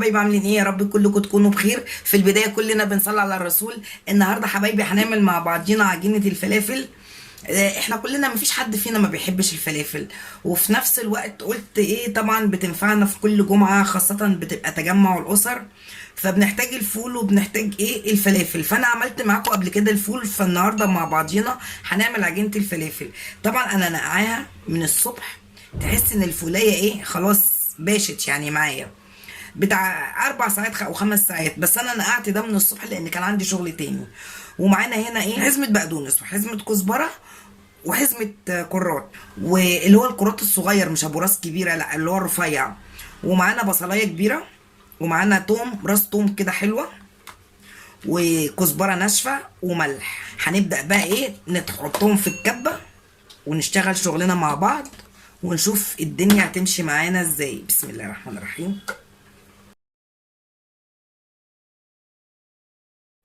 حبايبي عاملين ايه؟ يا رب كلكم تكونوا بخير. في البدايه كلنا بنصلي على الرسول. النهارده حبايبي هنعمل مع بعضينا عجينه الفلافل. احنا كلنا مفيش حد فينا ما بيحبش الفلافل، وفي نفس الوقت قلت ايه طبعا بتنفعنا في كل جمعه، خاصه بتبقى تجمع الاسر، فبنحتاج الفول وبنحتاج ايه الفلافل. فانا عملت معاكم قبل كده الفول، فالنهارده مع بعضينا هنعمل عجينه الفلافل. طبعا انا نقعاها من الصبح، تحس ان الفوليه ايه خلاص باشت يعني معايا بتاع 4 ساعات او 5 ساعات، بس انا نقعت ده من الصبح لان كان عندي شغل تاني. ومعانا هنا ايه حزمه بقدونس وحزمه كزبره وحزمه كرات، واللي هو الكرات الصغير مش ابو راس كبيره، لا اللي هو الرفيع. ومعانا بصلايه كبيره، ومعانا توم، راس توم كده حلوه، وكزبره ناشفه وملح. هنبدا بقى ايه نحطهم في الكبه ونشتغل شغلنا مع بعض ونشوف الدنيا هتمشي معانا ازاي. بسم الله الرحمن الرحيم.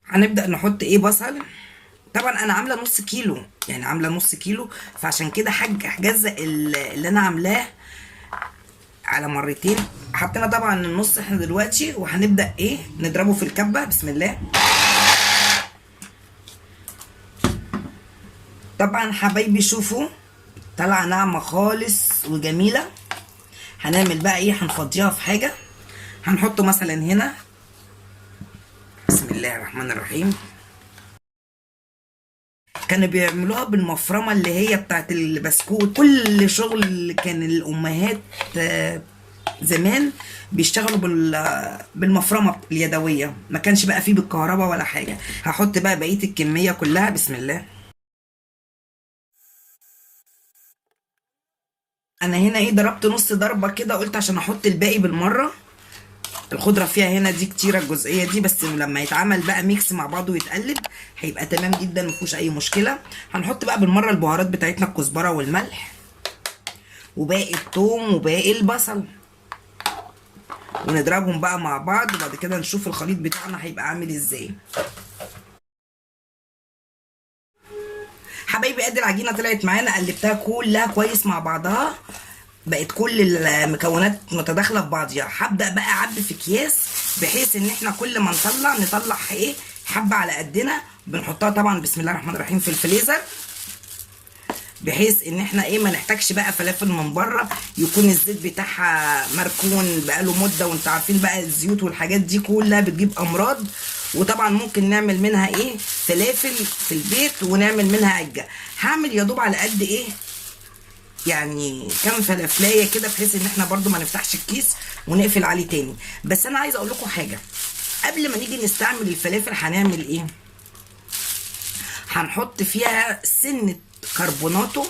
هنبدأ نحط ايه بصل. طبعا انا عامله نص كيلو، يعني عامله نص كيلو، فعشان كده هجزأ اللي انا عاملاه على مرتين. حطينا طبعا النص احنا دلوقتي، وهنبدأ ايه نضربه في الكبة. بسم الله. طبعا حبايبي شوفوا طالعه ناعمه خالص وجميله. هنعمل بقى ايه، هنفضيها في حاجه، هنحطه مثلا هنا. بسم الله الرحمن الرحيم. كانوا بيعملوها بالمفرمه اللي هي بتاعت البسكوت. كل شغل كان الامهات زمان بيشتغلوا بالمفرمه اليدويه، ما كانش بقى فيه بالكهرباء ولا حاجه. هحط بقى بقيه الكميه كلها. بسم الله. انا هنا ايه ضربت نص ضربه كده، قلت عشان احط الباقي بالمره. الخضره فيها هنا دي كتيره الجزئيه دي، بس لما يتعمل بقى ميكس مع بعضه ويتقلب هيبقى تمام جدا، مفيهوش اي مشكله. هنحط بقى بالمره البهارات بتاعتنا، الكزبره والملح وباقي الثوم وباقي البصل، ونضربهم بقى مع بعض، وبعد كده نشوف الخليط بتاعنا هيبقى عامل ازاي. حبايبي ادي العجينه طلعت معانا، قلبتها كلها كويس مع بعضها، بقت كل المكونات متداخله في بعضيها. هبدا بقى اعبي في اكياس، بحيث ان احنا كل ما نطلع ايه حبه على قدنا. بنحطها طبعا بسم الله الرحمن الرحيم في الفريزر، بحيث ان احنا ايه ما نحتاجش بقى فلافل من بره يكون الزيت بتاعها مركون بقاله مده، وانتوا عارفين بقى الزيوت والحاجات دي كلها بتجيب امراض. وطبعا ممكن نعمل منها ايه فلافل في البيت ونعمل منها عجه. هعمل يا دوب على قد ايه يعني كام فلافلايه كده، بحيث ان احنا برضو ما نفتحش الكيس ونقفل عليه تاني. بس انا عايزه اقول لكم حاجه قبل ما نيجي نستعمل الفلافل. هنعمل ايه؟ هنحط فيها سنه كربوناتو،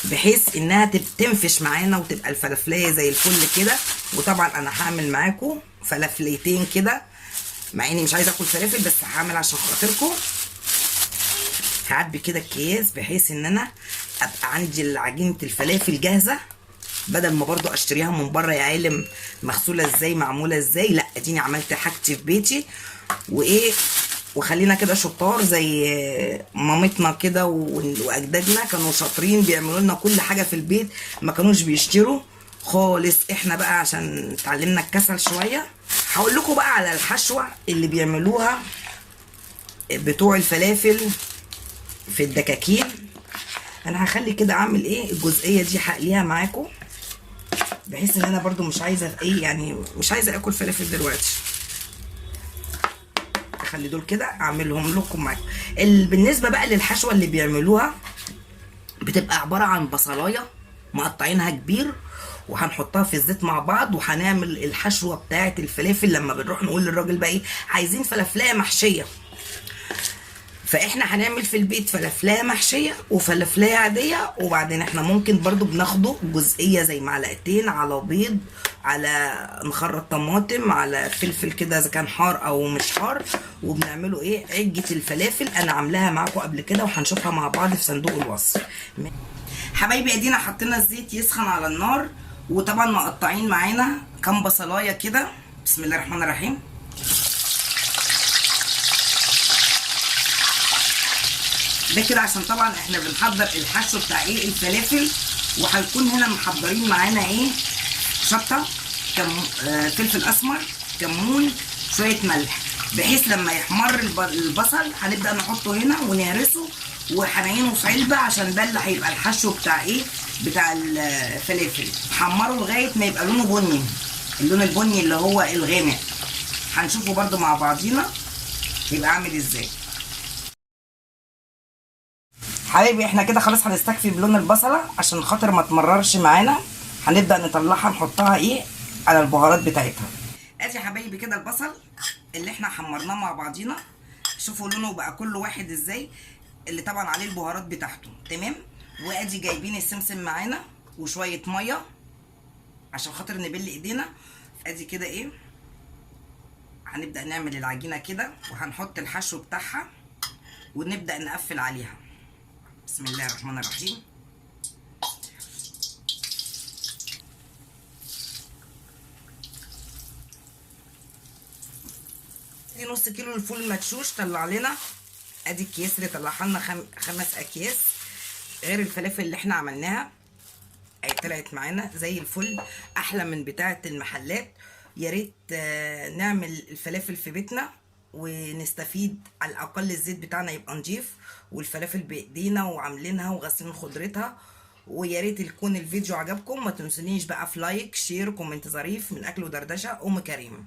بحيث انها تنفش معانا وتبقى الفلافليه زي الفل كده. وطبعا انا هعمل معاكم فلافليتين كده، مع اني مش عايزه اكل فلافل، بس هعمل عشان خاطركم. هعبي كده الكياس بحيث ان انا ابقى عندي عجينه الفلافل جاهزه، بدل ما برضو اشتريها من بره يا عالم مغسوله ازاي معموله ازاي. لا اديني عملت حاجتي في بيتي وايه. وخلينا كده شطار زي مامتنا كده واجدادنا كانوا شاطرين بيعملوا لنا كل حاجه في البيت، ما كانوش بيشتروا خالص. احنا بقى عشان اتعلمنا الكسل شويه. هقول لكم بقى على الحشوه اللي بيعملوها بتوع الفلافل في الدكاكين. انا هخلي كده اعمل ايه الجزئيه دي هقليها معاكم، بحيث ان انا برضو مش عايزه ايه يعني مش عايزه اكل فلافل دلوقتي. اخلي دول كده اعملهم لكم معاكم. بالنسبه بقى للحشوه اللي بيعملوها بتبقى عباره عن بصلايه مقطعينها كبير، وهنحطها في الزيت مع بعض، وهنعمل الحشوه بتاعه الفلافل. لما بنروح نقول للراجل بقى ايه عايزين فلافلايه محشيه، فاحنا هنعمل في البيت فلافلايه محشيه وفلافلايه عاديه. وبعدين احنا ممكن برضو بناخده جزئيه زي معلقتين على بيض، على نخرط طماطم، على فلفل كده اذا كان حار او مش حار، وبنعمله ايه عجه الفلافل. انا عاملاها معاكم قبل كده وهنشوفها مع بعض في صندوق الوصف. حبايبي ادينا حطينا الزيت يسخن على النار، وطبعا مقطعين معانا كام بصلايه كده. بسم الله الرحمن الرحيم. ده كده عشان طبعا احنا بنحضر الحشو بتاع ايه الفلافل. وهيكون هنا محضرين معانا ايه شطه، فلفل اسمر، كمون، شويه ملح، بحيث لما يحمر البصل هنبدا نحطه هنا ونهرسه وهنعينه في علبه، عشان ده اللي هيبقى الحشو بتاع ايه، بتاع الفلافل. حمره لغايه ما يبقى لونه بني، اللون البني اللي هو الغامق. هنشوفه برده مع بعضينا يبقى عامل ازاي. حبايبي احنا كده خلاص هنستكفي بلون البصله عشان خاطر ما تمررش معانا. هنبدا نطلعها نحطها ايه على البهارات بتاعتها. ادي يا حبايبي كده البصل اللي احنا حمرناه مع بعضينا، شوفوا لونه بقى كل واحد ازاي، اللي طبعا عليه البهارات بتاعته تمام. وادي جايبين السمسم معانا وشويه ميه عشان خاطر نبل ايدينا. ادي كده ايه، هنبدا نعمل العجينه كده وهنحط الحشو بتاعها ونبدا نقفل عليها. بسم الله الرحمن الرحيم. دي نص كيلو الفول المدشوش طلع لنا، ادي الكياس اللي طلعها لنا 5 اكياس، غير الفلافل اللي احنا عملناها اهي طلعت معانا زي الفل، احلى من بتاعه المحلات. يا ريت نعمل الفلافل في بيتنا ونستفيد، على الاقل الزيت بتاعنا يبقى نضيف والفلافل بايدينا وعاملينها وغاسلين خضرتها. ويا ريت يكون الفيديو عجبكم، ما تنسونيش بقى في لايك شير كومنت ظريف. من اكل ودردشه ام كريم.